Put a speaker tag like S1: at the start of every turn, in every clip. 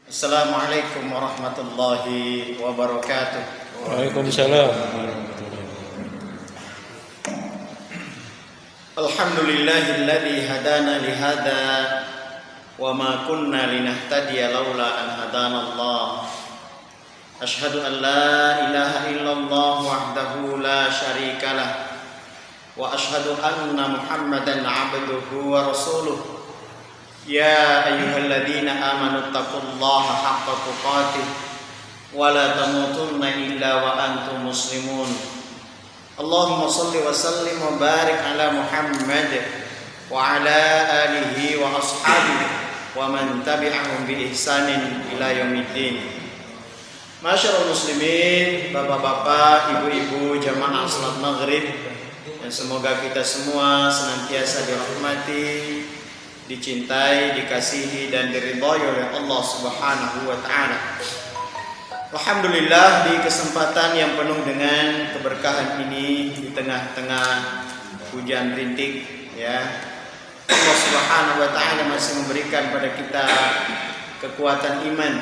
S1: Assalamualaikum warahmatullahi wabarakatuh.
S2: Waalaikumsalam.
S1: Alhamdulillahilladzi hadana lihada wa ma kunna linahtadiya laula an hadana Allah. Asyhadu an la ilaha illallah wahdahu la syarikalah wa asyhadu anna Muhammadan abduhu wa rasuluh. Ya ayyuhalladzina amanu taqullaha haqqa tuqatih wa la tamutunna illa wa antum muslimun. Allahumma salli wa sallim wa barik ala Muhammad wa ala alihi wa ashabihi wa man tabi'ahum bi ihsanin ila yaumiddin. Masyarul muslimin, bapak-bapak, ibu-ibu, jamaah salat maghrib, dan semoga kita semua senantiasa dirahmati, dicintai, dikasihi, dan diridhai oleh Allah Subhanahu wa ta'ala. Alhamdulillah, di kesempatan yang penuh dengan keberkahan ini, di tengah-tengah hujan rintik, ya, Allah Subhanahu wa ta'ala masih memberikan pada kita kekuatan iman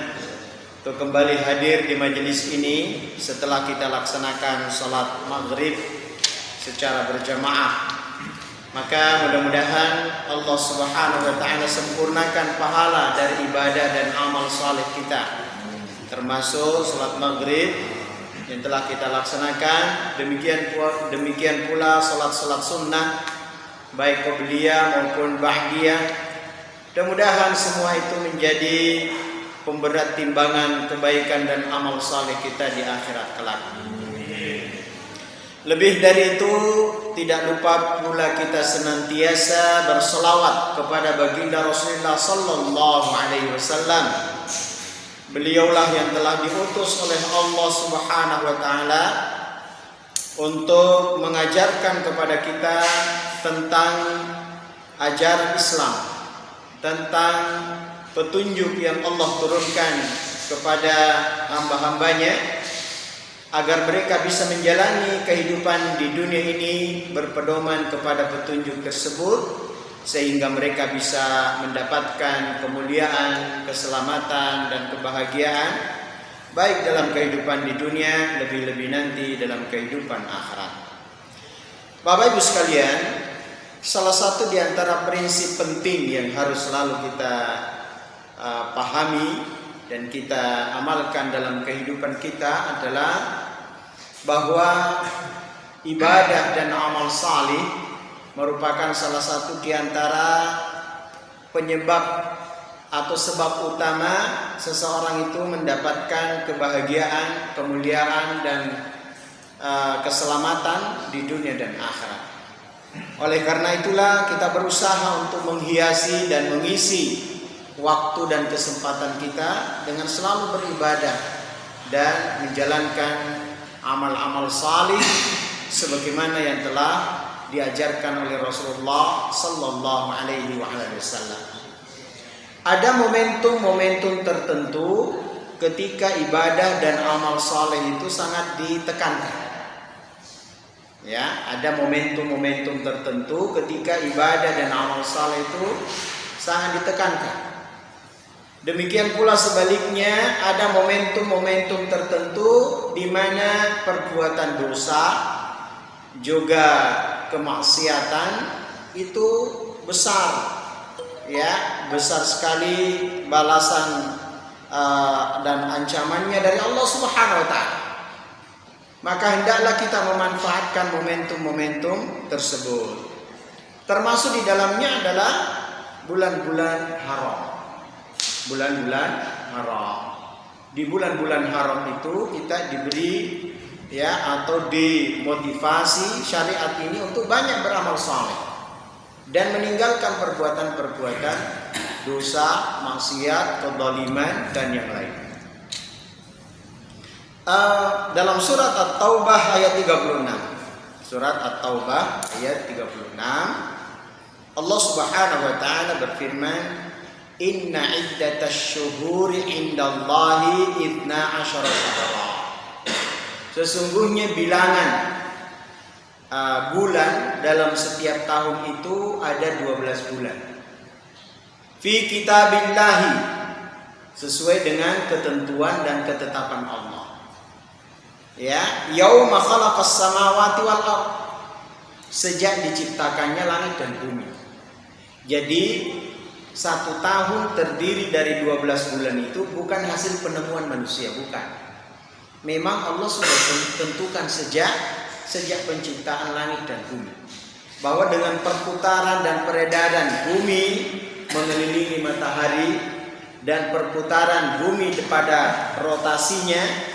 S1: untuk kembali hadir di majelis ini setelah kita laksanakan salat maghrib secara berjamaah. Maka mudah-mudahan Allah Subhanahu wa ta'ala sempurnakan pahala dari ibadah dan amal saleh kita, termasuk salat maghrib yang telah kita laksanakan, demikian pula salat-salat sunnah baik qabliyah maupun ba'diyah. Mudah-mudahan semua itu menjadi pemberat timbangan kebaikan dan amal saleh kita di akhirat kelak. Lebih dari itu, tidak lupa pula kita senantiasa berselawat kepada baginda Rasulullah sallallahu alaihi wasallam. Beliaulah yang telah diutus oleh Allah Subhanahu wa taala untuk mengajarkan kepada kita tentang ajaran Islam, tentang petunjuk yang Allah turunkan kepada hamba-hambanya, agar mereka bisa menjalani kehidupan di dunia ini berpedoman kepada petunjuk tersebut, sehingga mereka bisa mendapatkan kemuliaan, keselamatan, dan kebahagiaan baik dalam kehidupan di dunia, lebih-lebih nanti dalam kehidupan akhirat. Bapak Ibu sekalian, salah satu di antara prinsip penting yang harus selalu kita pahami dan kita amalkan dalam kehidupan kita adalah bahwa ibadah dan amal salih merupakan salah satu di antara penyebab atau sebab utama seseorang itu mendapatkan kebahagiaan, kemuliaan, dan keselamatan di dunia dan akhirat. Oleh karena itulah kita berusaha untuk menghiasi dan mengisi waktu dan kesempatan kita dengan selalu beribadah dan menjalankan amal-amal salih sebagaimana yang telah diajarkan oleh Rasulullah sallallahu alaihi wasallam. Ada momentum-momentum tertentu ketika ibadah dan amal saleh itu sangat ditekankan. Ya, ada momentum-momentum tertentu ketika ibadah dan amal saleh itu sangat ditekankan. Demikian pula sebaliknya, ada momentum-momentum tertentu di mana perbuatan dosa juga kemaksiatan itu besar, ya, besar sekali balasan dan ancamannya dari Allah Subhanahu wa ta'ala. Maka hendaklah kita memanfaatkan momentum-momentum tersebut. Termasuk di dalamnya adalah bulan-bulan haram. Bulan-bulan haram. Di bulan-bulan haram itu kita diberi, ya, atau dimotivasi syariat ini untuk banyak beramal saleh dan meninggalkan perbuatan-perbuatan dosa, maksiat, kezaliman, dan yang lain. Dalam surat At-Taubah ayat 36. Surat At-Taubah ayat 36, Allah Subhanahu wa taala berfirman, "Inna iddatasy syuhuri 'indallahi 12 syahra." Sesungguhnya bilangan bulan dalam setiap tahun itu ada 12 bulan. Fi kitabillahi, sesuai dengan ketentuan dan ketetapan Allah. Ya, yauma khalaqas samawati wal ardh, sejak diciptakannya langit dan bumi. Jadi 1 tahun terdiri dari 12 bulan itu bukan hasil penemuan manusia, bukan. Memang Allah sudah tentukan sejak penciptaan langit dan bumi, bahwa dengan perputaran dan peredaran bumi mengelilingi matahari dan perputaran bumi pada rotasinya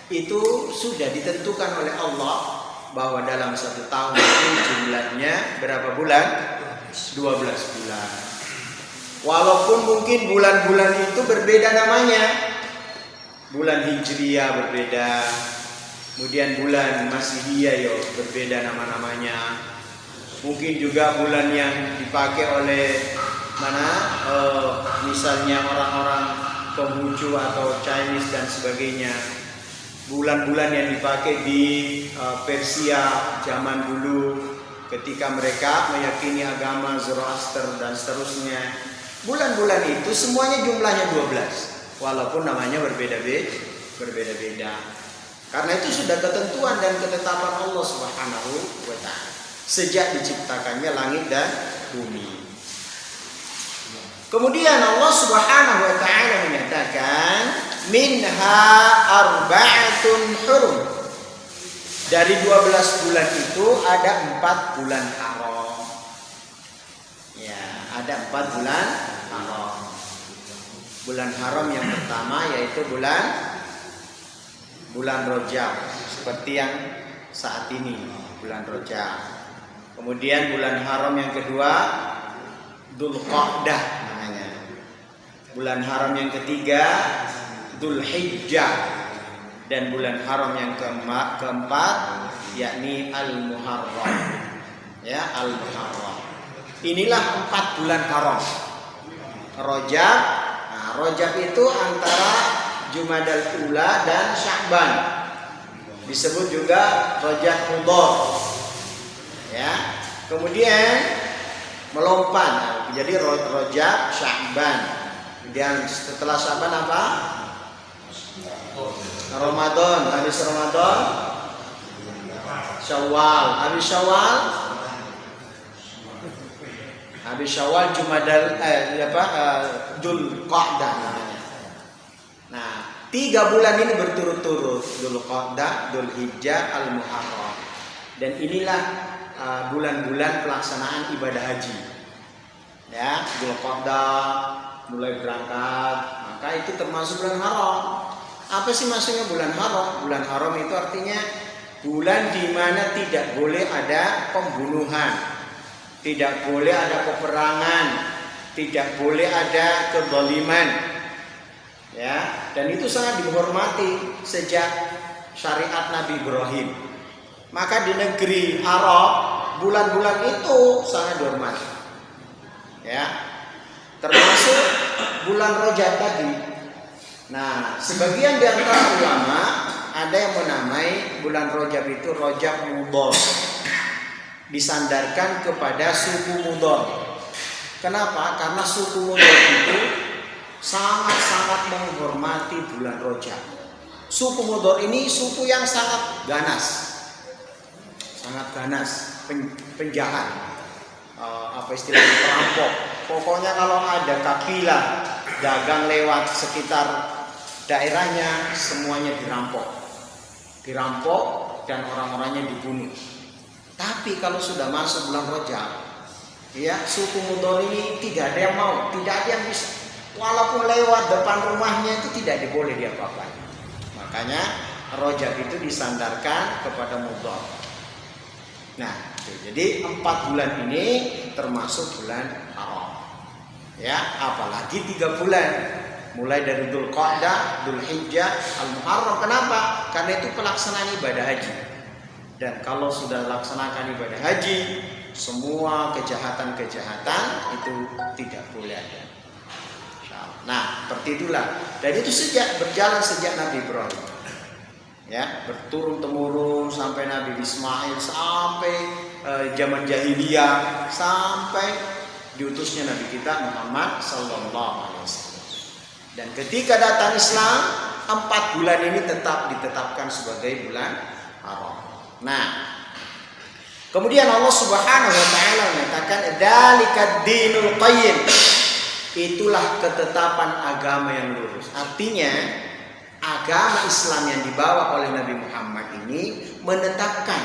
S1: itu sudah ditentukan oleh Allah bahwa dalam 1 tahun itu jumlahnya berapa bulan? 12 bulan. Walaupun mungkin bulan-bulan itu berbeda namanya. Bulan Hijriyah berbeda, kemudian bulan Masihiyah berbeda nama-namanya. Mungkin juga bulan yang dipakai oleh misalnya orang-orang Konghucu atau Chinese dan sebagainya. Bulan-bulan yang dipakai di Persia zaman dulu ketika mereka meyakini agama Zoroaster dan seterusnya. Bulan-bulan itu semuanya jumlahnya 12. Walaupun namanya berbeda-beda. Karena itu sudah ketentuan dan ketetapan Allah Subhanahu wa ta'ala sejak diciptakannya langit dan bumi. Kemudian Allah Subhanahu wa ta'ala menyatakan minha arba'atun hurum. Dari 12 bulan itu ada 4 bulan haram. Ya, ada 4 bulan haram. Bulan haram yang pertama yaitu bulan Rajab, seperti yang saat ini, bulan Rajab. Kemudian bulan haram yang kedua Dzulqa'dah namanya. Bulan haram yang ketiga Dzulhijjah, dan bulan haram yang keempat yakni Al-Muharram. Ya, Al-Muharram. Inilah 4 bulan haram. Rajab. Rajab itu antara Jumadal Ula dan Sya'ban. Disebut juga Rajab Mudhar. Ya. Kemudian melompat. Jadi Rajab, Sya'ban. Kemudian setelah Sya'ban apa? Ramadan. Habis Ramadan Syawal. Habis Syawal Jumadal Dzulqa'dah namanya. Nah, 3 bulan ini berturut-turut, Dzulqa'dah, Dzulhijjah, Al-Muharram. Dan inilah bulan-bulan pelaksanaan ibadah haji. Ya, Dzulqa'dah mulai berangkat, maka itu termasuk bulan haram. Apa sih maksudnya bulan haram? Bulan haram itu artinya bulan di mana tidak boleh ada pembunuhan, tidak boleh ada peperangan, tidak boleh ada kezaliman. Ya, dan itu sangat dihormati sejak syariat Nabi Ibrahim. Maka di negeri Arab bulan-bulan itu sangat dihormati. Ya. Termasuk bulan Rajab tadi. Nah, sebagian di antara ulama ada yang menamai bulan Rajab itu Rajab Mudhar. Disandarkan kepada suku Mudhar. Kenapa? Karena suku Mudhar itu sangat-sangat menghormati bulan Rajab. Suku Mudhar ini suku yang sangat ganas. Sangat ganas, penjahat. Apa istilahnya, perampok. Pokoknya kalau ada kafilah dagang lewat sekitar daerahnya, semuanya dirampok dan orang-orangnya dibunuh. Tapi kalau sudah masuk bulan Rajab, ya, suku Mudhar ini tidak ada yang mau, tidak ada yang bisa. Walaupun lewat depan rumahnya itu tidak diboleh diapa-apain. Makanya Rajab itu disandarkan kepada Mudhar. Nah, jadi 4 bulan ini termasuk bulan haram. Ya, apalagi 3 bulan. Mulai dari Dzulqa'dah, Dzulhijjah, Al-Muharram. Kenapa? Karena itu pelaksanaan ibadah haji. Dan kalau sudah laksanakan ibadah haji, semua kejahatan-kejahatan itu tidak boleh ada. Nah, seperti itulah. Dan itu berjalan sejak Nabi Ibrahim. Ya, berturun temurun sampai Nabi Ismail, sampai zaman jahiliyah, sampai diutusnya Nabi kita Muhammad sallallahu alaihi wasallam. Dan ketika datang Islam, 4 bulan ini tetap ditetapkan sebagai bulan haram. Nah, kemudian Allah Subhanahu wa taala menyatakan dzalikad dinul qayyim. Itulah ketetapan agama yang lurus. Artinya, agama Islam yang dibawa oleh Nabi Muhammad ini menetapkan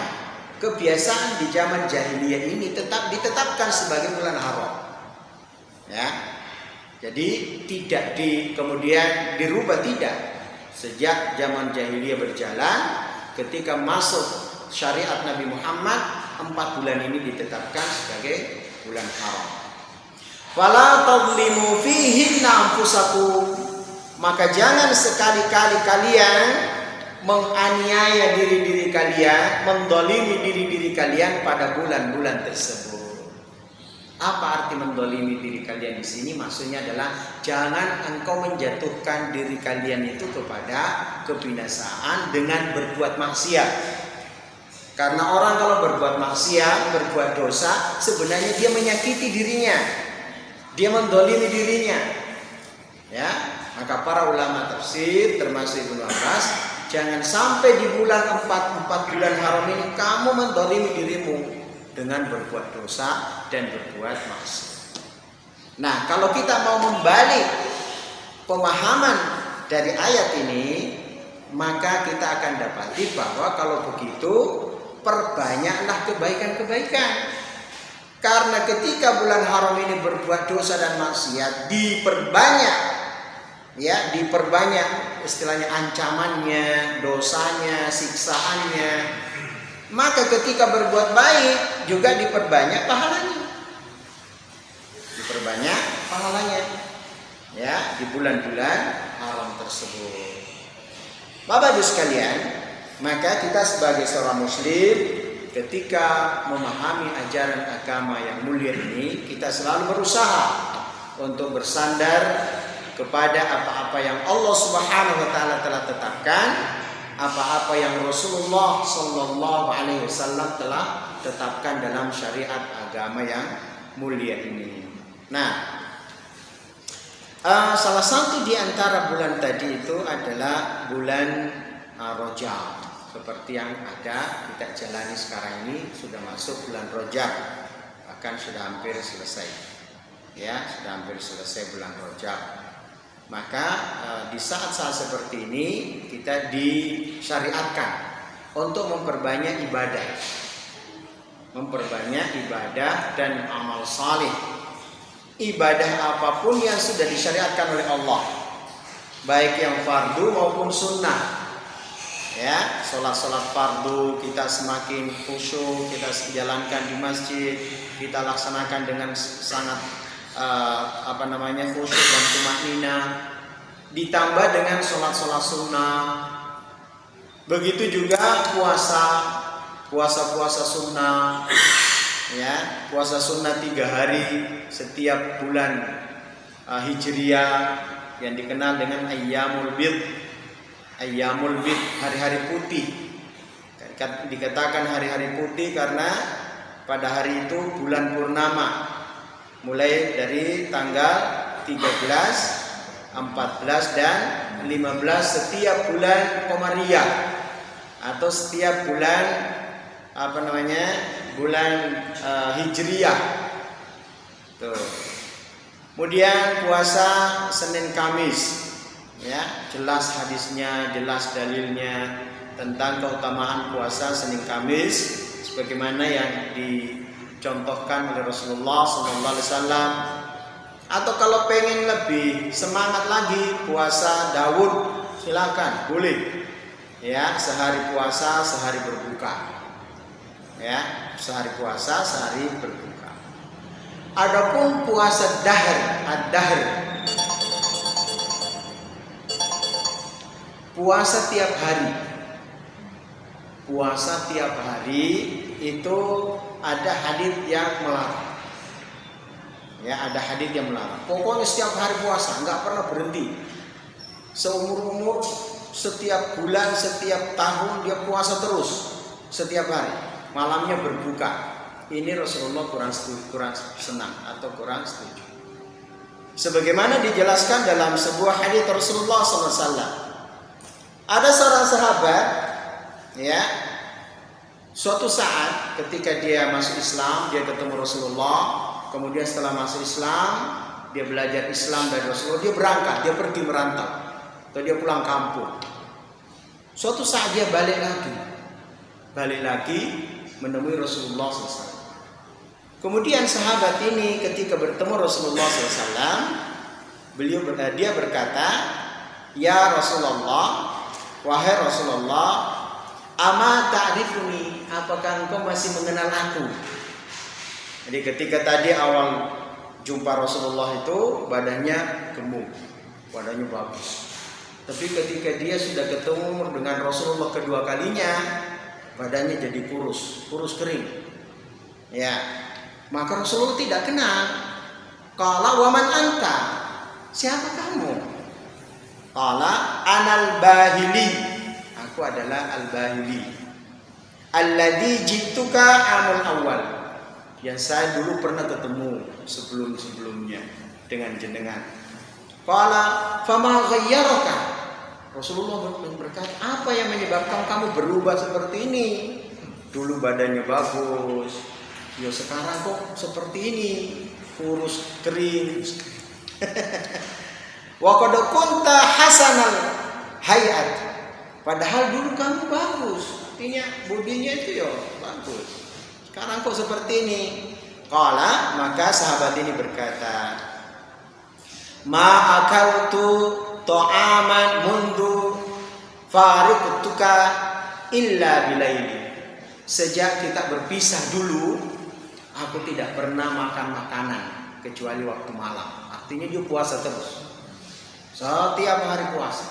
S1: kebiasaan di zaman jahiliyah ini tetap ditetapkan sebagai bulan haram. Ya. Jadi tidak kemudian dirubah, tidak. Sejak zaman jahiliyah berjalan, ketika masuk syariat Nabi Muhammad, 4 bulan ini ditetapkan sebagai bulan haram. Fala tadlimu fihinna anfusakum. Maka jangan sekali-kali kalian menganiaya diri-diri kalian, mendolimi diri-diri kalian pada bulan-bulan tersebut. Apa arti mendolimi diri kalian di sini? Maksudnya adalah jangan engkau menjatuhkan diri kalian itu kepada kebinasaan dengan berbuat maksiat. Karena orang kalau berbuat maksiat, berbuat dosa, sebenarnya dia menyakiti dirinya, dia mendolimi dirinya. Ya, maka para ulama tafsir termasuk Ibnu Abbas, jangan sampai di bulan 4 bulan haram ini kamu mendolimi dirimu dengan berbuat dosa dan berbuat maksiat. Nah, kalau kita mau membalik pemahaman dari ayat ini, maka kita akan dapati bahwa kalau begitu perbanyaklah kebaikan-kebaikan. Karena ketika bulan haram ini berbuat dosa dan maksiat, diperbanyak istilahnya ancamannya, dosanya, siksaannya. Maka ketika berbuat baik juga diperbanyak pahalanya. Ya, di bulan-bulan haram tersebut. Bapak Ibu sekalian, maka kita sebagai seorang muslim ketika memahami ajaran agama yang mulia ini, kita selalu berusaha untuk bersandar kepada apa-apa yang Allah Subhanahu wa taala telah tetapkan, apa-apa yang Rasulullah sallallahu alaihi wasallam telah tetapkan dalam syariat agama yang mulia ini. Nah, salah satu di antara bulan tadi itu adalah bulan Rajab. Seperti yang ada kita jalani sekarang ini, sudah masuk bulan Rajab, bahkan sudah hampir selesai. Ya, sudah hampir selesai bulan Rajab. Maka di saat-saat seperti ini kita disyariatkan untuk memperbanyak ibadah dan amal saleh. Ibadah apapun yang sudah disyariatkan oleh Allah, baik yang fardu maupun sunnah. Ya, sholat fardu kita semakin khusyuk, kita jalankan di masjid, kita laksanakan dengan sangat khusyuk dan tumanina, ditambah dengan sholat sunnah. Begitu juga puasa sunnah, ya, puasa sunnah 3 hari setiap bulan Hijriyah yang dikenal dengan Ayyamul Bid, hari-hari putih. Dikatakan hari-hari putih karena pada hari itu bulan purnama. Mulai dari tanggal 13, 14 dan 15 setiap bulan Qamariyah atau setiap bulan bulan Hijriyah. Tuh. Kemudian puasa Senin Kamis, ya, jelas hadisnya, jelas dalilnya tentang keutamaan puasa Senin Kamis sebagaimana yang dicontohkan oleh Rasulullah SAW. Atau kalau pengen lebih semangat lagi puasa Daud, silakan, boleh. Ya, sehari puasa, sehari berbuka. Ya, sehari puasa, sehari berbuka. Adapun puasa ad-dahr, puasa tiap hari. Puasa tiap hari itu ada hadits yang melarang. Ya, ada hadits yang melarang. Pokoknya setiap hari puasa, nggak pernah berhenti. Seumur-umur, setiap bulan, setiap tahun dia puasa terus, setiap hari. Malamnya berbuka. Ini Rasulullah kurang senang atau kurang setuju. Sebagaimana dijelaskan dalam sebuah hadis Rasulullah SAW. Ada seorang sahabat, ya, suatu saat ketika dia masuk Islam, dia ketemu Rasulullah. Kemudian setelah masuk Islam, dia belajar Islam dari Rasulullah. Dia berangkat, dia pergi merantau, atau dia pulang kampung. Suatu saat dia balik lagi menemui Rasulullah SAW. Kemudian sahabat ini ketika bertemu Rasulullah SAW, dia berkata, "Ya Rasulullah, wahai Rasulullah, ama ta'rifuni, apakah engkau masih mengenal aku?" Jadi ketika tadi awal jumpa Rasulullah itu badannya gemuk, badannya bagus. Tapi ketika dia sudah ketemu dengan Rasulullah kedua kalinya, badannya jadi kurus kering. Ya, maka Rasulullah tidak kenal. Qala wa man anta? Siapa kamu? Qala anal bahili. Aku adalah al-bahili. Alladzi jituka amul awal. Yang saya dulu pernah ketemu sebelumnya dengan jenengan. Qala fama ghayyaraka? Rasulullah berkata, apa yang menyebabkan kamu berubah seperti ini? Dulu badannya bagus, ya sekarang kok seperti ini, kurus kering. Wa qad kunta hasanal hayat. Padahal dulu kamu bagus, artinya bodinya itu ya bagus. Sekarang kok seperti ini? Qala, maka sahabat ini berkata, "Ma akaltu ta'aman mundu fariqtuka illa bilaili." Sejak kita berpisah dulu, aku tidak pernah makan makanan kecuali waktu malam. Artinya dia puasa terus. Setiap hari puasa.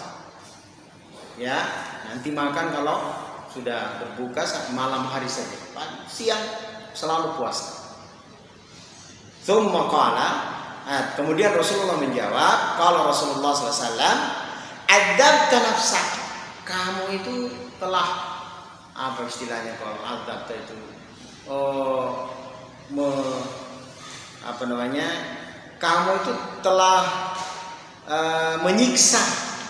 S1: Ya, nanti makan kalau sudah berbuka malam hari saja. Siang selalu puasa. Tsumma qala, kemudian Rasulullah menjawab, kalau Rasulullah SAW, adzabta nafsak, kamu itu telah, apa istilahnya kalau adzabta itu, kamu itu telah menyiksa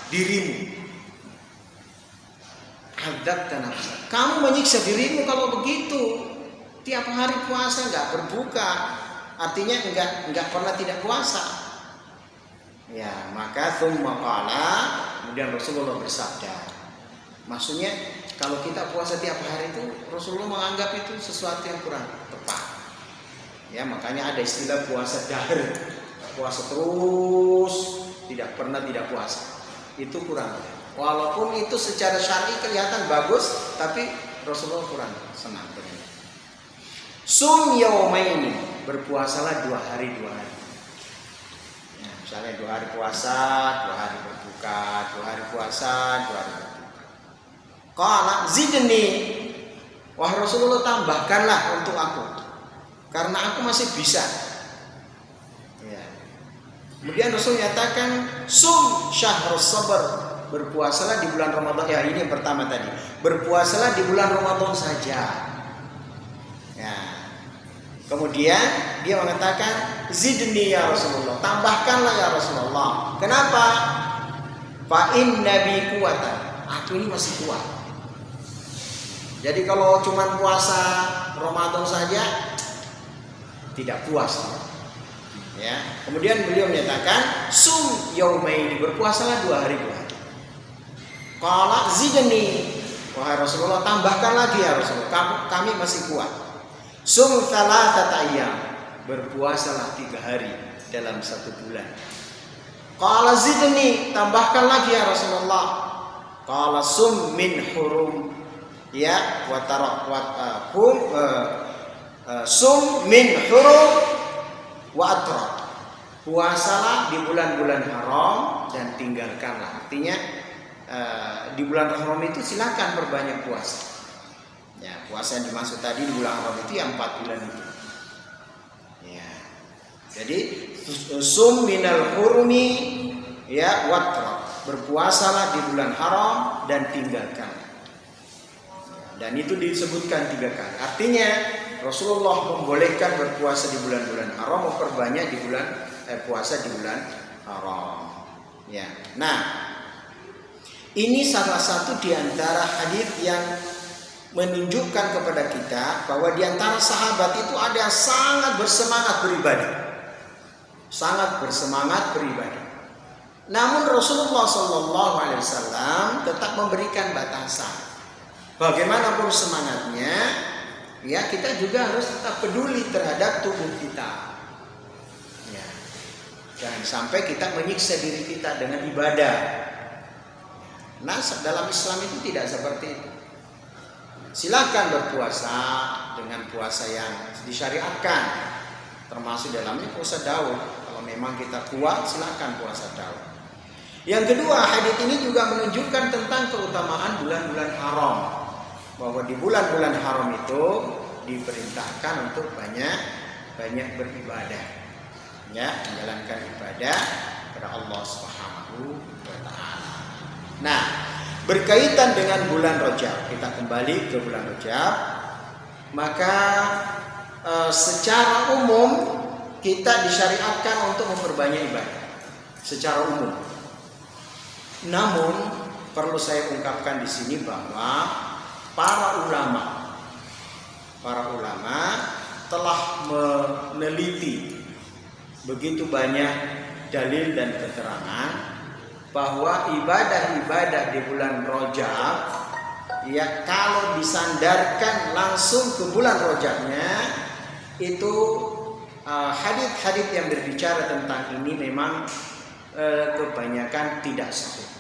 S1: dirimu. Adzabta nafsak, kamu menyiksa dirimu kalau begitu, tiap hari puasa nggak berbuka. Artinya enggak pernah tidak puasa. Ya, maka tsumma qala, kemudian Rasulullah bersabda. Maksudnya kalau kita puasa tiap hari itu Rasulullah menganggap itu sesuatu yang kurang tepat. Ya, makanya ada istilah puasa dahr. Puasa terus, tidak pernah tidak puasa. Itu kurang. Walaupun itu secara syar'i kelihatan bagus, tapi Rasulullah kurang senang dengan itu. Sum yaumaini, berpuasalah 2 hari. Ya, misalnya 2 hari puasa, 2 hari berbuka, 2 hari puasa, 2 hari berbuka. Qala zidni, wah Rasulullah tambahkanlah untuk aku, karena aku masih bisa. Ya. Kemudian Rasul nyatakan sum syahrus sabr, berpuasalah di bulan Ramadan. Ya, ini yang pertama tadi, berpuasalah di bulan Ramadan saja. Ya. Kemudian dia mengatakan zidni ya Rasulullah, tambahkanlah ya Rasulullah. Kenapa? Fa inna bi quwwatan, aku ini masih kuat. Jadi kalau cuma puasa Ramadan saja tidak puas. Ya. Kemudian beliau menyatakan sum yaumaini, berpuasalah 2 hari. Qala zidni, wahai Rasulullah tambahkan lagi ya Rasulullah, kami masih kuat. Sum thalathata ayyam, berpuasalah 3 hari dalam 1 bulan. Qala zidni, tambahkan lagi ya Rasulullah. Qala sum min hurum, ya wa sum min hurum wa atrak, puasalah di bulan-bulan haram dan tinggalkanlah. Artinya di bulan haram itu silakan perbanyak puasa. Ya, puasa yang dimaksud tadi di bulan haram itu yang 4 bulan itu. Ya. Jadi sum minal hurumi, ya watra, berpuasalah di bulan haram dan tinggalkan. Dan itu disebutkan 3 kali. Artinya Rasulullah membolehkan berpuasa di bulan-bulan haram, memperbanyak di bulan puasa di bulan haram. Ya. Nah, ini salah satu di antara hadis yang menunjukkan kepada kita bahwa di antara sahabat itu ada yang sangat bersemangat beribadah. Sangat bersemangat beribadah. Namun Rasulullah SAW tetap memberikan batasan. Bagaimanapun semangatnya, ya kita juga harus tetap peduli terhadap tubuh kita. Ya. Jangan sampai kita menyiksa diri kita dengan ibadah. Nah, dalam Islam itu tidak seperti itu. Silakan berpuasa dengan puasa yang disyariatkan, termasuk dalamnya puasa Daud. Kalau memang kita kuat, silakan puasa Daud. Yang kedua, hadis ini juga menunjukkan tentang keutamaan bulan-bulan haram. Bahwa di bulan-bulan haram itu diperintahkan untuk banyak beribadah, ya, menjalankan ibadah kepada Allah Subhanahu wa taala. Nah, berkaitan dengan bulan Rajab, kita kembali ke bulan Rajab, maka secara umum kita disyariatkan untuk memperbanyak ibadah secara umum. Namun perlu saya ungkapkan di sini bahwa para ulama telah meneliti begitu banyak dalil dan keterangan bahwa ibadah-ibadah di bulan Rajab, ya, kalau disandarkan langsung ke bulan Rajabnya, itu hadis-hadis yang berbicara tentang ini memang kebanyakan tidak sahih.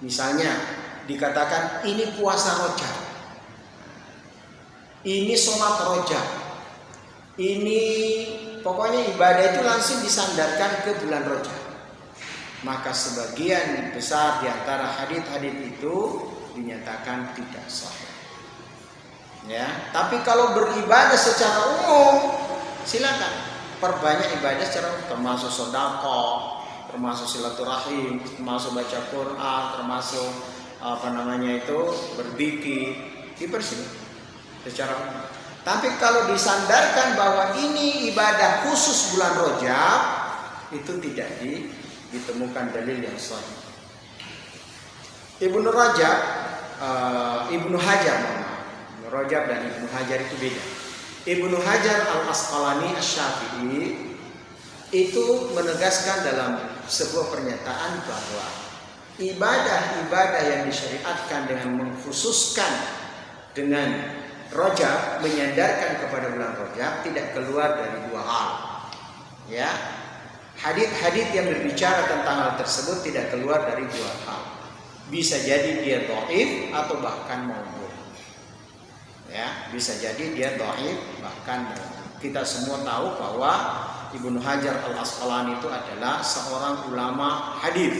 S1: Misalnya dikatakan ini puasa Rajab, ini sholat Rajab, ini pokoknya ibadah itu langsung disandarkan ke bulan Rajab. Maka sebagian besar di antara hadis-hadis itu dinyatakan tidak sahih. Ya, tapi kalau beribadah secara umum, silakan perbanyak ibadah secara umum, termasuk sedekah, termasuk silaturahim, termasuk baca Quran, termasuk berzikir, dipersilakan secara umum. Tapi kalau disandarkan bahwa ini ibadah khusus bulan Rajab, itu tidak ditemukan dalil yang sahih. Ibnu Hajar, Ibnu Rajab dan Ibnu Hajar itu beda. Ibnu Hajar Al-Asqalani Asy-Syafi'i itu menegaskan dalam sebuah pernyataan bahwa ibadah-ibadah yang disyariatkan dengan mengkhususkan dengan Rajab, menyandarkan kepada bulan Rajab, tidak keluar dari dua hal. Ya, hadis-hadis yang berbicara tentang hal tersebut tidak keluar dari dua hal. Bisa jadi dia dhaif atau bahkan maudhu. Ya, bisa jadi dia dhaif bahkan maudhu. Kita semua tahu bahwa Ibnu Hajar Al-Asqalani itu adalah seorang ulama hadis,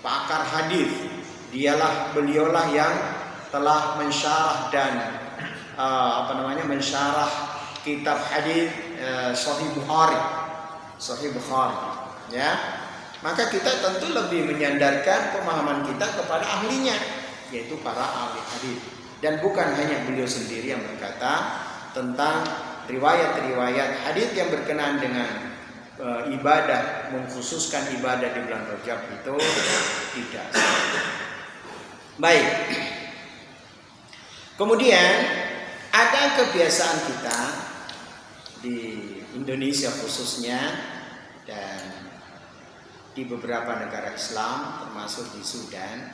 S1: pakar hadis. Beliaulah yang telah mensyarah dan mensyarah kitab hadis Sahih Bukhari. Ya, maka kita tentu lebih menyandarkan pemahaman kita kepada ahlinya, yaitu para ahli hadis, dan bukan hanya beliau sendiri yang berkata tentang riwayat-riwayat hadis yang berkenaan dengan ibadah, mengkhususkan ibadah di bulan Rajab itu tidak. Baik. Kemudian ada kebiasaan kita di Indonesia khususnya dan di beberapa negara Islam termasuk di Sudan,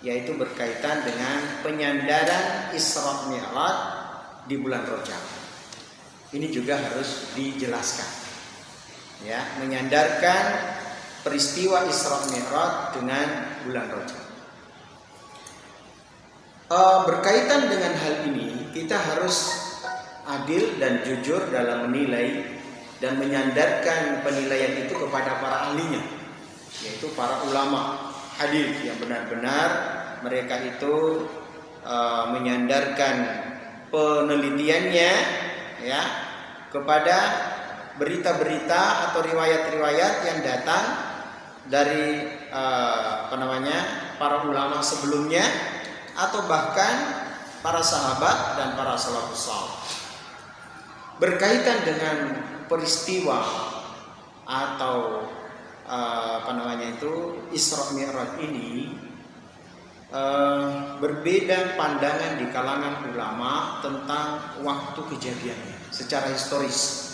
S1: yaitu berkaitan dengan penyandaran Isra Mi'raj di bulan Rajab. Ini juga harus dijelaskan. Ya, menyandarkan peristiwa Isra Mi'raj dengan bulan Rajab. Berkaitan dengan hal ini, kita harus adil dan jujur dalam menilai dan menyandarkan penilaian itu kepada para ahlinya, yaitu para ulama hadis yang benar-benar mereka itu menyandarkan penelitiannya, ya, kepada berita-berita atau riwayat-riwayat yang datang dari para ulama sebelumnya, atau bahkan para sahabat dan para salafus saleh. Berkaitan dengan peristiwa atau Isra Mi'raj ini berbeda pandangan di kalangan ulama tentang waktu kejadiannya secara historis.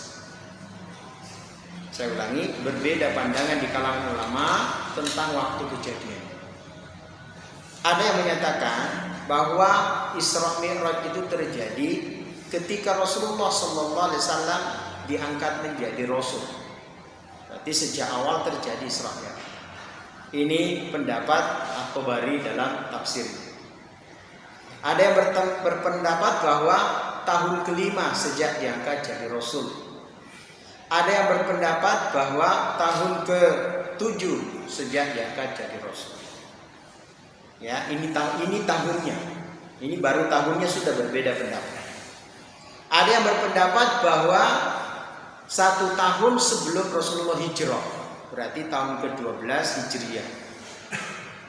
S1: Saya ulangi, berbeda pandangan di kalangan ulama tentang waktu kejadian. Ada yang menyatakan bahwa Isra Mi'raj itu terjadi ketika Rasulullah SAW diangkat menjadi Rasul. Berarti sejak awal terjadi Isra Mi'raj. Ini pendapat At-Tabari dalam tafsir. Ada yang berpendapat bahwa tahun kelima sejak diangkat jadi Rasul. Ada yang berpendapat bahwa tahun ke-7 sejak diangkat jadi Rasul. Ya, ini tahunnya. Ini baru tahunnya sudah berbeda pendapat. Ada yang berpendapat bahwa 1 tahun sebelum Rasulullah hijrah, berarti tahun ke-12 Hijriah.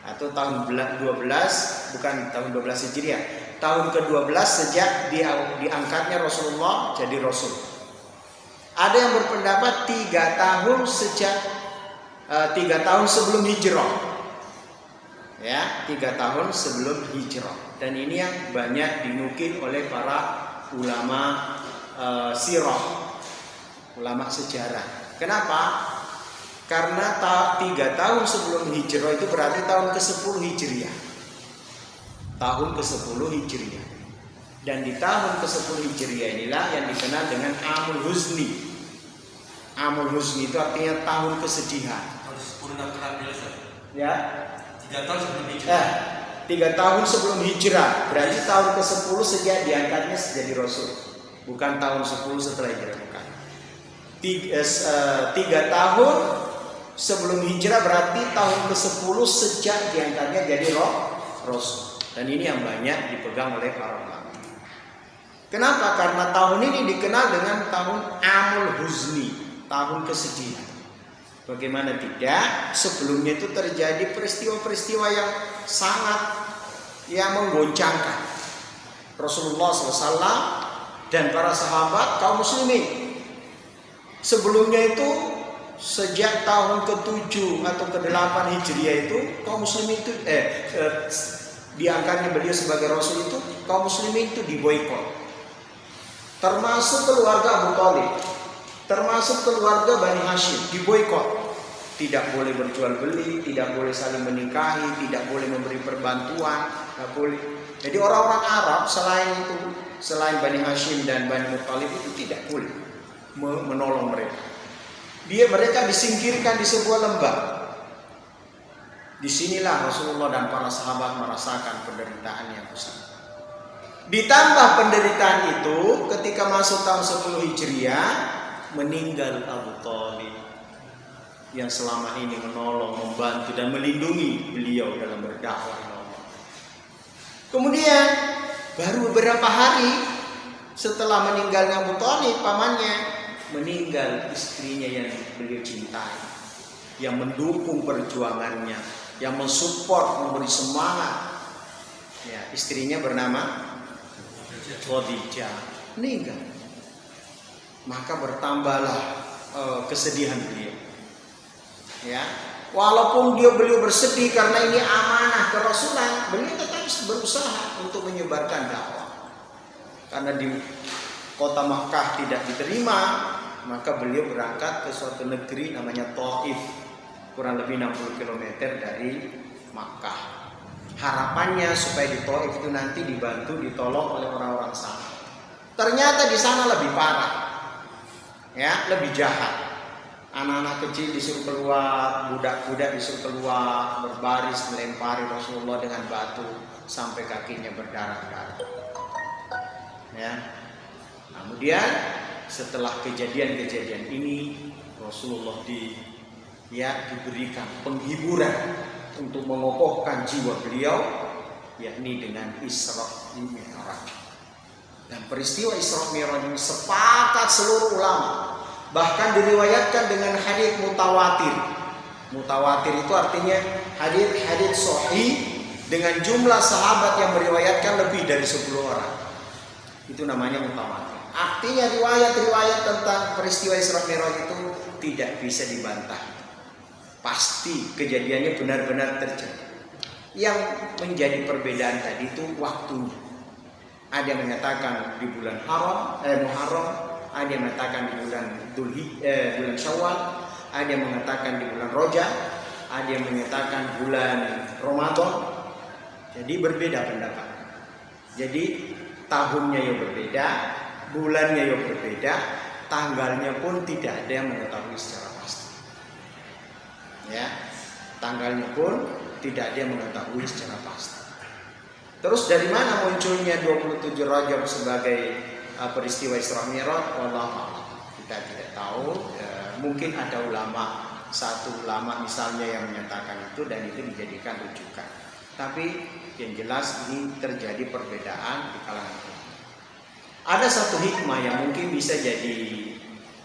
S1: Atau tahun 12, bukan tahun 12 Hijriah, tahun ke-12 sejak diangkatnya Rasulullah jadi Rasul. Ada yang berpendapat 3 tahun sejak 3 tahun sebelum hijrah. Ya, 3 tahun sebelum hijrah. Dan ini yang banyak dinukil oleh para ulama sirah, ulama sejarah. Kenapa? Karena 3 tahun sebelum hijrah itu berarti tahun ke-10 Hijriah. Tahun ke-10 Hijriah. Dan di tahun ke-10 Hijriah inilah yang dikenal dengan Amul Huzni. Amul Huzni itu artinya tahun kesedihan. Ya.
S2: 3 tahun sebelum hijrah.
S1: 3 tahun sebelum hijrah. Berarti tahun ke-10 sejak diangkatnya jadi Rasul. Bukan tahun 10 setelah hijrah, bukan. 3 tahun sebelum hijrah berarti tahun ke-10 sejak diangkatnya jadi Rasul. Dan ini yang banyak dipegang oleh para ulama. Kenapa? Karena tahun ini dikenal dengan tahun Amul Huzni, tahun kesedihan. Bagaimana tidak? Sebelumnya itu terjadi peristiwa-peristiwa yang sangat menggoncangkan Rasulullah SAW dan para sahabat kaum muslimin. Sebelumnya itu sejak tahun ke-7 atau ke-8 Hijriah itu kaum muslimin itu diangkatnya beliau sebagai Rasul itu kaum muslimin itu diboikot. Termasuk keluarga Abu Thalib, termasuk keluarga Bani Hashim diboikot. Tidak boleh berjual beli, tidak boleh saling menikahi, tidak boleh memberi perbantuan, tidak boleh. Jadi orang-orang Arab selain Bani Hashim dan Bani Muttalib itu tidak boleh menolong mereka. Mereka disingkirkan di sebuah lembah. Disinilah Rasulullah dan para sahabat merasakan penderitaan yang besar. Ditambah penderitaan itu ketika masuk tahun 10 Hijriah meninggal Abu Thalib yang selama ini menolong, membantu dan melindungi beliau dalam berdakwah. Kemudian baru beberapa hari setelah meninggalnya Abu Thalib, pamannya, meninggal istrinya yang beliau cintai, yang mendukung perjuangannya, yang mensupport, memberi semangat. Ya, istrinya bernama Khadijah, meninggal. Maka bertambahlah kesedihan beliau. Ya, walaupun beliau bersedih karena ini amanah kerasulan, beliau tetap berusaha untuk menyebarkan dakwah. Karena di kota Makkah tidak diterima, maka beliau berangkat ke suatu negeri namanya Thaif, kurang lebih 60 km dari Makkah. Harapannya supaya di Thaif itu nanti dibantu, ditolong oleh orang-orang sana. Ternyata di sana lebih parah, ya, lebih jahat. Anak-anak kecil disuruh keluar, budak-budak disuruh keluar, berbaris melempari Rasulullah dengan batu sampai kakinya berdarah-darah. Ya. Kemudian setelah kejadian-kejadian ini, Rasulullah diberikan penghiburan untuk mengokohkan jiwa beliau, yakni dengan Isra Mi'raj. Dan peristiwa Isra Mi'raj ini sepakat seluruh ulama. Bahkan diriwayatkan dengan hadits mutawatir. Mutawatir itu artinya hadits sahih dengan jumlah sahabat yang meriwayatkan lebih dari 10 orang. Itu namanya mutawatir. Artinya riwayat-riwayat tentang peristiwa Isra Mi'raj itu tidak bisa dibantah. Pasti kejadiannya benar-benar terjadi. Yang menjadi perbedaan tadi itu waktunya. Ada yang mengatakan di bulan Muharram, ada yang mengatakan di bulan bulan Syawal, ada yang mengatakan di bulan Rajab, ada yang mengatakan bulan Ramadan. Jadi berbeda pendapat. Jadi tahunnya yang berbeda, bulannya yang berbeda, tanggalnya pun tidak ada yang mengetahui secara pasti. Ya, tanggalnya pun tidak ada yang mengetahui secara pasti. Terus dari mana munculnya 27 Rajab sebagai peristiwa Isra Mi'raj? Wallahu a'lam. Kita tidak tahu. Mungkin ada satu ulama misalnya yang menyatakan itu dan itu dijadikan rujukan. Tapi yang jelas ini terjadi perbedaan di kalangan ulama. Ada satu hikmah yang mungkin bisa jadi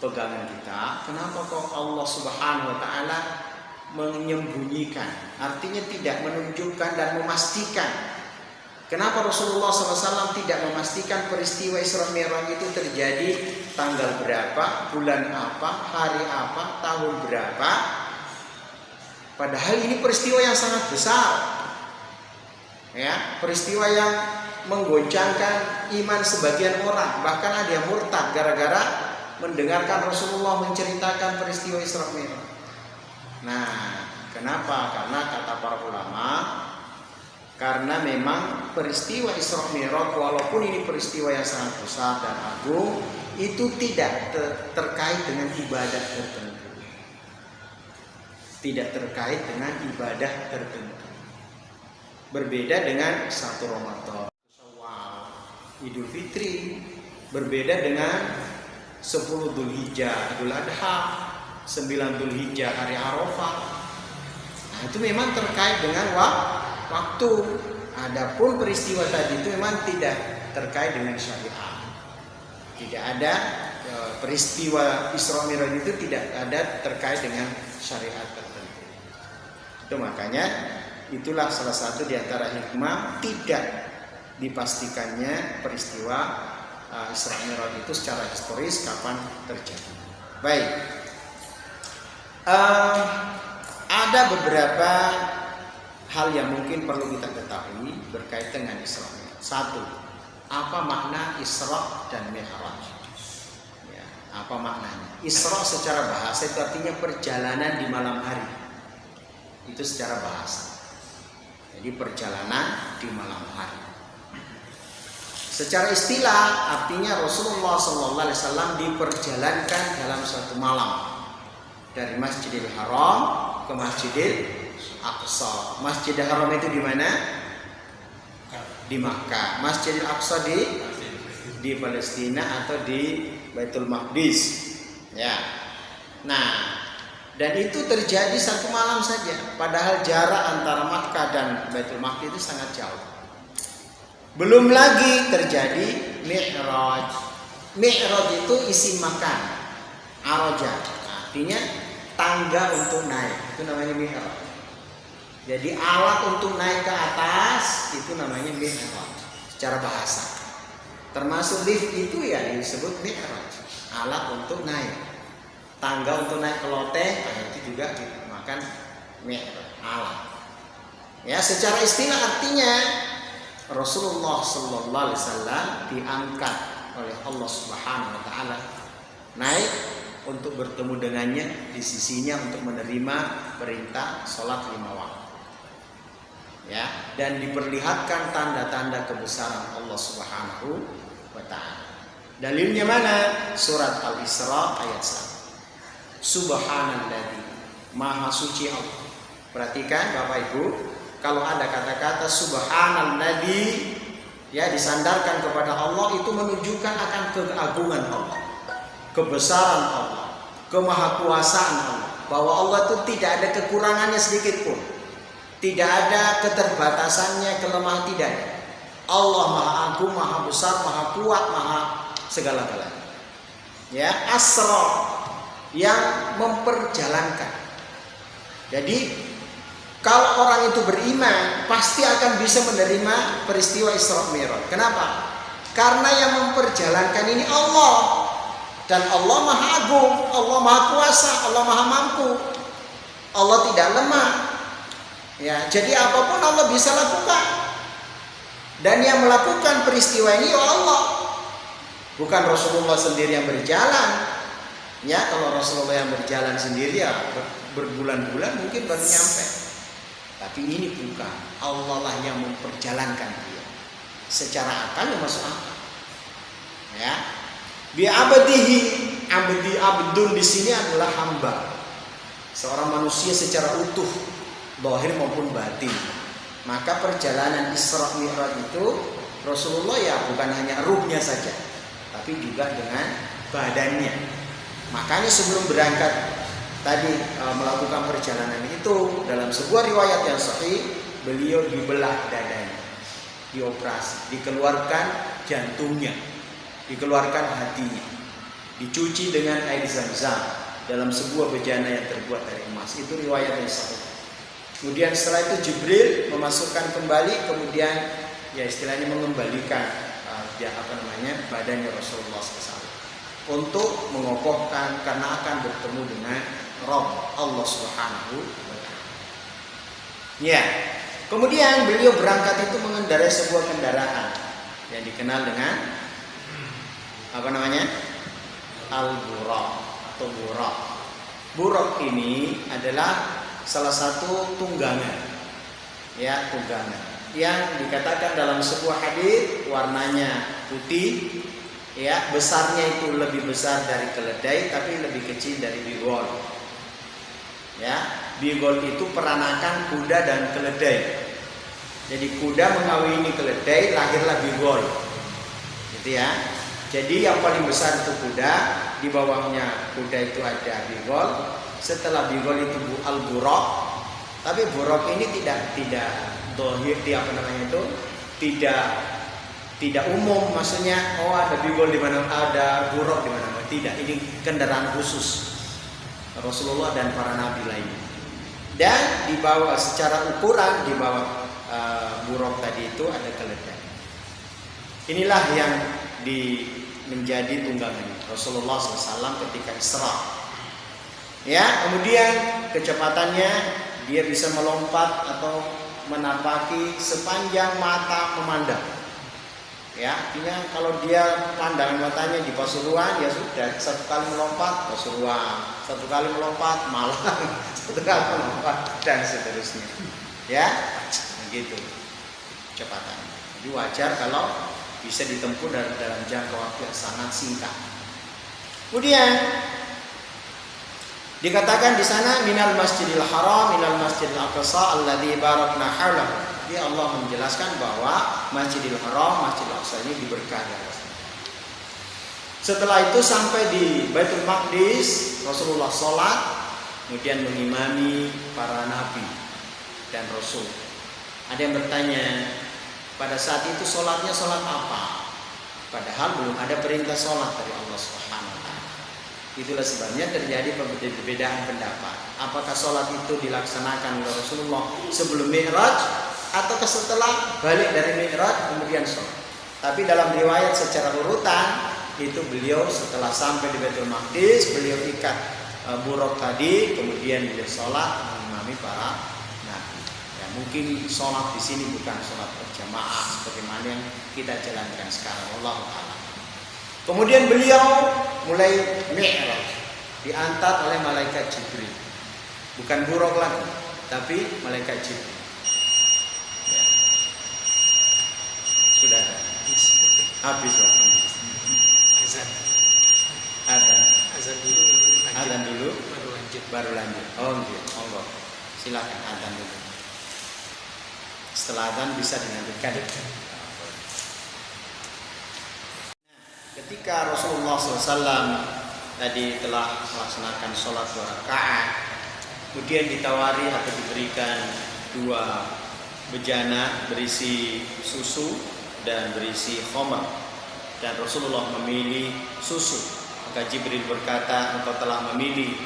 S1: pegangan kita. Kenapa kok Allah Subhanahu wa taala menyembunyikan? Artinya tidak menunjukkan dan memastikan. Kenapa Rasulullah SAW tidak memastikan peristiwa Isra Mi'raj itu terjadi tanggal berapa, bulan apa, hari apa, tahun berapa? Padahal ini peristiwa yang sangat besar. Ya, peristiwa yang menggoncangkan iman sebagian orang, bahkan ada yang murtad gara-gara mendengarkan Rasulullah menceritakan peristiwa Isra Mi'raj. Nah, kenapa? Karena kata para ulama, karena memang peristiwa Isra Mi'raj walaupun ini peristiwa yang sangat besar dan agung, itu tidak terkait dengan ibadah tertentu. Tidak terkait dengan ibadah tertentu. Berbeda dengan 1 Ramadan, Syawal, Idul Fitri, berbeda dengan 10 Dzulhijjah, Idul Adha, 9 Dzulhijjah, hari Arafah. Nah, itu memang terkait dengan waktu. Adapun peristiwa tadi itu memang tidak terkait dengan syariat. Tidak ada peristiwa Isra Mi'raj itu tidak ada terkait dengan syariat tertentu. Itu makanya itulah salah satu di antara hikmah tidak dipastikannya peristiwa Isra Mi'raj itu secara historis kapan terjadi. Baik. Ada beberapa hal yang mungkin perlu kita ketahui berkaitan dengan Isra Mi'raj. 1. Apa makna Isra dan Mi'raj? Ya, apa maknanya? Isra secara bahasa itu artinya perjalanan di malam hari. Itu secara bahasa. Jadi perjalanan di malam hari. Secara istilah artinya Rasulullah SAW diperjalankan dalam suatu malam dari Masjidil Haram ke Masjidil Aqsa. Masjidil Haram itu di mana? Di Makkah. Masjidil Aqsa di Palestina atau di Baitul Maqdis. Ya. Nah, dan itu terjadi satu malam saja. Padahal jarak antara Makkah dan Baitul Maqdis itu sangat jauh. Belum lagi terjadi Mi'raj. Mi'raj itu isim makan. Arajah. Artinya tangga untuk naik. Itu namanya Mi'raj. Jadi alat untuk naik ke atas itu namanya Mi'raj secara bahasa. Termasuk lift itu ya disebut Mi'raj. Alat untuk naik. Tangga untuk naik ke loteng, itu juga dimakan Mi'raj, alat. Ya, secara istilah artinya Rasulullah Sallallahu Alaihi Wasallam diangkat oleh Allah Subhanahu Wa Taala naik untuk bertemu dengannya di sisinya untuk menerima perintah sholat 5 waktu. Ya, dan diperlihatkan tanda-tanda kebesaran Allah Subhanahu Wa Taala. Dalilnya mana? Surat Al-Isra ayat 1. Subhanalladzi, Maha Suci Allah. Perhatikan Bapak Ibu, kalau ada kata-kata subhanalladzi ya disandarkan kepada Allah itu menunjukkan akan keagungan Allah, kebesaran Allah, kemahakuasaan Allah, bahwa Allah itu tidak ada kekurangannya sedikit pun. Tidak ada keterbatasannya, kelemahan tidak ada. Allah Maha Agung, Maha Besar, Maha Kuat, Maha segala-galanya. Ya, Asra yang memperjalankan. Jadi kalau orang itu beriman pasti akan bisa menerima peristiwa Isra Mi'raj. Kenapa?
S3: Karena yang memperjalankan ini Allah. Dan Allah Maha Agung, Allah Maha Kuasa, Allah Maha Mampu. Allah tidak lemah. Ya, jadi apapun Allah bisa lakukan. Dan yang melakukan peristiwa ini ya Allah. Bukan Rasulullah sendiri yang berjalan. Ya, kalau Rasulullah yang berjalan sendiri ya berbulan-bulan mungkin baru nyampe. Tapi ini bukan, Allah lah yang memperjalankan dia. Secara akal ya masuk akal. Ya. Bi abdihi, abdun di sini adalah hamba. Seorang manusia secara utuh, zahir maupun batin. Maka perjalanan Isra Mi'raj itu Rasulullah ya bukan hanya ruhnya saja, tapi juga dengan badannya. Makanya sebelum berangkat tadi melakukan perjalanan itu, dalam sebuah riwayat yang sahih, beliau dibelah dadanya, dioperasi, dikeluarkan jantungnya, dikeluarkan hatinya, dicuci dengan air zam-zam dalam sebuah bejana yang terbuat dari emas. Itu riwayat yang sahih. Kemudian setelah itu Jibril memasukkan kembali, kemudian ya istilahnya mengembalikan badannya Rasulullah SAW untuk mengokohkan karena akan bertemu dengan Rabb Allah Subhanahu wa taala. Ya. Kemudian beliau berangkat itu mengendarai sebuah kendaraan yang dikenal dengan Al-Buraq atau Buraq. Buraq ini adalah salah satu tunggangan. Ya, tunggangan yang dikatakan dalam sebuah hadis warnanya putih. Ya, besarnya itu lebih besar dari keledai tapi lebih kecil dari bigol. Ya, bigol itu peranakan kuda dan keledai. Jadi kuda mengawini keledai, lahirlah bigol. Gitu ya. Jadi yang paling besar itu kuda, di bawahnya kuda itu ada bigol. Setelah bigol itu al-buraq. Tapi buraq ini tidak dohir, tidak umum, maksudnya ada bigol di mana, ada buraq di mana, tidak. Ini kendaraan khusus Rasulullah dan para nabi lainnya. Dan di bawah secara ukuran di bawah buraq tadi itu ada keledai. Inilah yang menjadi tunggangan Rasulullah SAW ketika Isra. Ya, kemudian kecepatannya dia bisa melompat atau menapaki sepanjang mata memandang. Ya, artinya kalau dia pandangan matanya di Pasuruan ya sudah, satu kali melompat Pasuruan, satu kali melompat Malang, satu kali melompat dan seterusnya. Ya, begitu kecepatannya. Jadi wajar kalau bisa ditempuh dalam jangka waktu yang sangat singkat. Kemudian dikatakan di sana minal masjidil haram minal masjidil aqsa alladzi barakna haulahu. Jadi Allah menjelaskan bahwa Masjidil Haram, Masjidil Aqsa ini diberkahi. Setelah itu sampai di Baitul Maqdis, Rasulullah sholat, kemudian mengimami para nabi dan rasul. Ada yang bertanya, pada saat itu sholatnya sholat apa? Padahal belum ada perintah sholat dari Allah Subhanahu wa taala. Itulah sebabnya terjadi perbedaan pendapat. Apakah sholat itu dilaksanakan oleh Rasulullah sebelum Mi'raj atau setelah balik dari Mi'raj kemudian sholat. Tapi dalam riwayat secara urutan itu beliau setelah sampai di Baitul Maqdis, beliau ikat buraq tadi, kemudian beliau sholat mengimami para nabi. Ya, mungkin sholat di sini bukan sholat berjamaah sebagaimana yang kita jalankan sekarang. Wallahu a'lam. Kemudian beliau mulai Mi'raj, diantar oleh malaikat Jibril. Bukan buraq lagi, tapi malaikat Jibril. Sudah habis waktunya. Azan dulu baru lanjut. Oh iya, monggo. Silakan azan dulu. Setelah azan bisa dilanjutkan. Ketika Rasulullah SAW tadi telah melaksanakan sholat 2 rakaat, kemudian ditawari atau diberikan 2 bejana berisi susu dan berisi khamar, dan Rasulullah memilih susu. Maka Jibril berkata, engkau telah memilih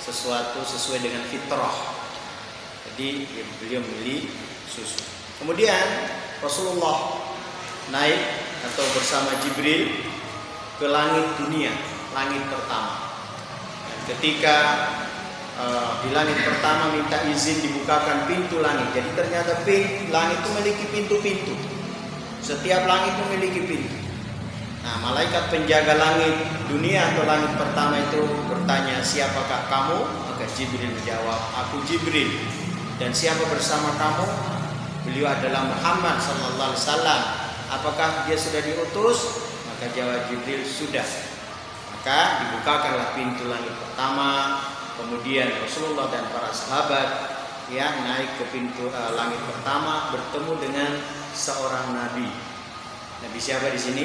S3: sesuatu sesuai dengan fitrah. Jadi beliau memilih susu. Kemudian Rasulullah naik
S1: atau bersama Jibril ke langit dunia, langit pertama. Dan ketika di langit pertama minta izin dibukakan pintu langit. Jadi ternyata langit itu memiliki pintu-pintu. Setiap langit memiliki pintu. Nah, malaikat penjaga langit dunia atau langit pertama itu bertanya, siapakah kamu? Maka Jibril menjawab, aku Jibril. Dan siapa bersama kamu? Beliau adalah Muhammad sallallahu alaihi wasallam. Apakah dia sudah diutus? Maka jawab Jibril, sudah. Maka dibukakanlah pintu langit pertama. Kemudian Rasulullah dan para sahabat yang naik ke pintu langit pertama, bertemu dengan seorang nabi. Nabi siapa di sini?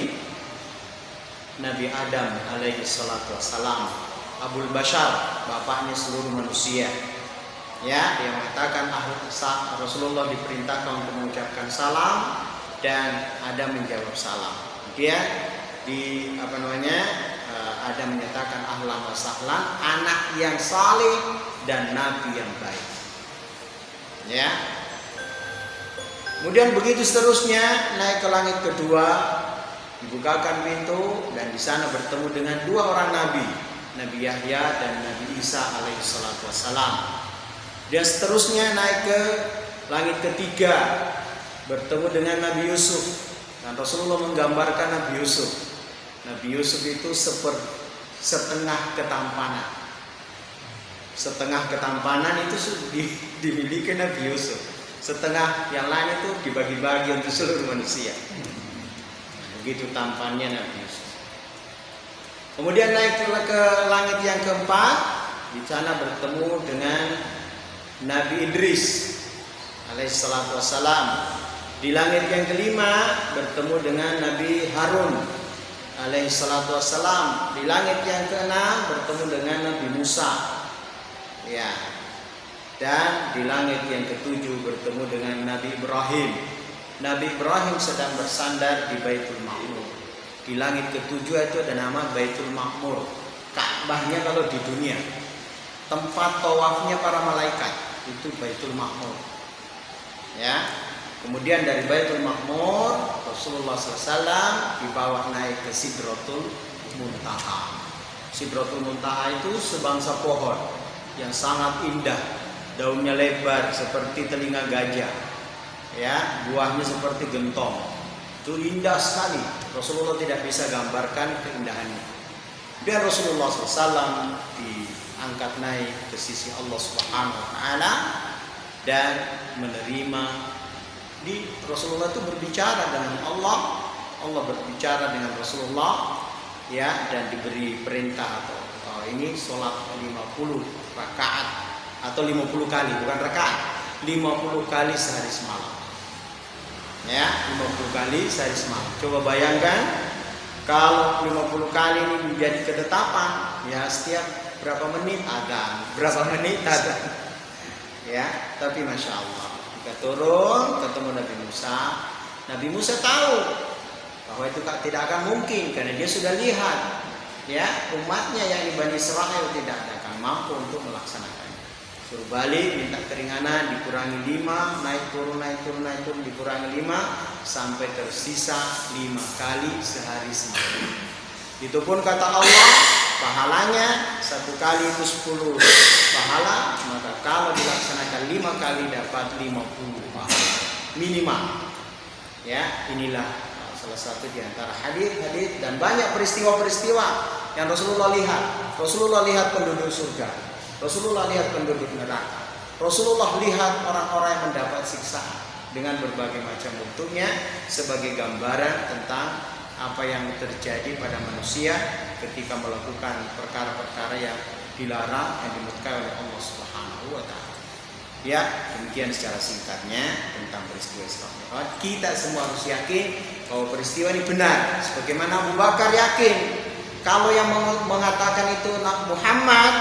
S1: Nabi Adam alaihi salatu wassalam, Abul Bashar, bapaknya seluruh manusia. Ya, dia mengatakan Rasulullah diperintahkan untuk mengucapkan salam dan Adam menjawab salam. Dia Adam menyatakan ahlan wa sahlan, anak yang saleh dan nabi yang baik. Ya. Kemudian begitu seterusnya naik ke langit kedua, dibukakan pintu dan di sana bertemu dengan dua orang nabi, Nabi Yahya dan Nabi Isa alaihi salatu wassalam. Dan seterusnya naik ke langit ketiga, bertemu dengan Nabi Yusuf. Dan Rasulullah menggambarkan Nabi Yusuf. Nabi Yusuf itu setengah ketampanan. Setengah ketampanan itu dimiliki Nabi Yusuf. Setengah yang lain itu dibagi-bagi untuk seluruh manusia. Begitu tampannya Nabi Yusuf. Kemudian naik ke langit yang keempat, di sana bertemu dengan Nabi Idris alaihissalatu wassalam. Di langit yang kelima bertemu dengan Nabi Harun alaihissalatu wassalam. Di langit yang keenam bertemu dengan Nabi Musa. Ya. Dan di langit yang ketujuh bertemu dengan Nabi Ibrahim. Nabi Ibrahim sedang bersandar di Baitul Ma'mur. Di langit ketujuh itu ada nama Baitul Ma'mur. Ka'bahnya kalau di dunia, tempat tawafnya para malaikat itu Baitul Ma'mur. Ya. Kemudian dari Baitul Ma'mur Rasulullah SAW dibawa naik ke Sidratul Muntaha. Sidratul Muntaha itu sebangsa pohon yang sangat indah, daunnya lebar seperti telinga gajah, ya, buahnya seperti gentong. Itu indah sekali. Rasulullah tidak bisa gambarkan keindahannya. Dan Rasulullah SAW diangkat naik ke sisi Allah Subhanahu Wa Taala dan menerima. Rasulullah itu berbicara dengan Allah, Allah berbicara dengan Rasulullah, ya, dan diberi perintah atau ini sholat 50 rakaat atau 50 kali, bukan rakaat, 50 kali sehari semalam. Ya, 50 kali sehari semalam. Coba bayangkan kalau 50 kali ini menjadi ketetapan, ya setiap berapa menit ada, berapa menit ada. Ya, tapi masya Allah. Ketika turun ketemu Nabi Musa, Nabi Musa tahu bahwa itu tidak akan mungkin karena dia sudah lihat, ya, umatnya yang di Bani Israel tidak akan mampu untuk melaksanakannya. Suruh balik, minta keringanan, dikurangi 5, naik turun dikurangi 5 sampai tersisa 5 kali sehari semalam. Itu pun kata Allah, pahalanya 1 kali itu 10 pahala, maka kalau dilaksanakan 5 kali dapat 50 pahala minimal. Ya, inilah salah satu di antara hadis-hadis dan banyak peristiwa-peristiwa yang Rasulullah lihat. Rasulullah lihat penduduk surga, Rasulullah lihat penduduk neraka, Rasulullah lihat orang-orang yang mendapat siksaan dengan berbagai macam bentuknya sebagai gambaran tentang apa yang terjadi pada manusia ketika melakukan perkara-perkara yang dilarang, yang dimurkai oleh Allah Subhanahu wa Ta'ala. Ya, demikian secara singkatnya tentang peristiwa Isra Mi'raj. Kita semua harus yakin bahwa peristiwa ini benar, sebagaimana Abu Bakar yakin. Kalau yang mengatakan itu Muhammad,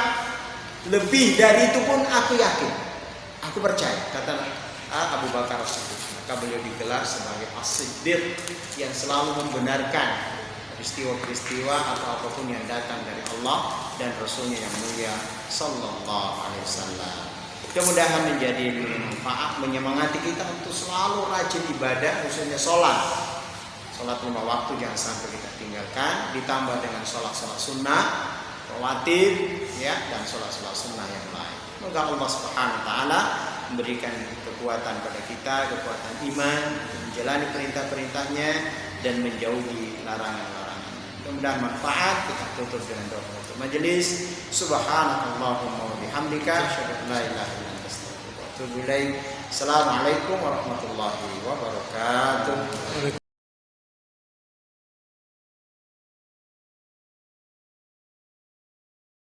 S1: lebih dari itu pun aku yakin, aku percaya, kata Abu Bakar As-Siddiq. Maka beliau digelar sebagai As-Siddiq yang selalu membenarkan peristiwa-peristiwa atau apapun yang datang dari Allah dan Rasulnya yang mulia Sallallahu Alaihi Wasallam. Mudah-mudahan menjadi manfaat, menyemangati kita untuk selalu rajin ibadah, khususnya sholat.
S3: Sholat 5 waktu jangan sampai kita tinggalkan, ditambah dengan sholat-sholat sunnah, rawatib, ya, dan sholat-sholat sunnah yang lain. Semoga Allah Subhanahu Wa Taala memberikan kekuatan pada kita, kekuatan iman, menjalani perintah-perintahnya dan menjauhi larangan-larangan. Mudah-mudahan manfaat. Kita tutup dengan doa penutup majelis. Subhanakallahumma wa bihamdika, asyhadu an la ilaha illa anta, astaghfiruka wa atubu ilaik. Assalamualaikum warahmatullahi wabarakatuh.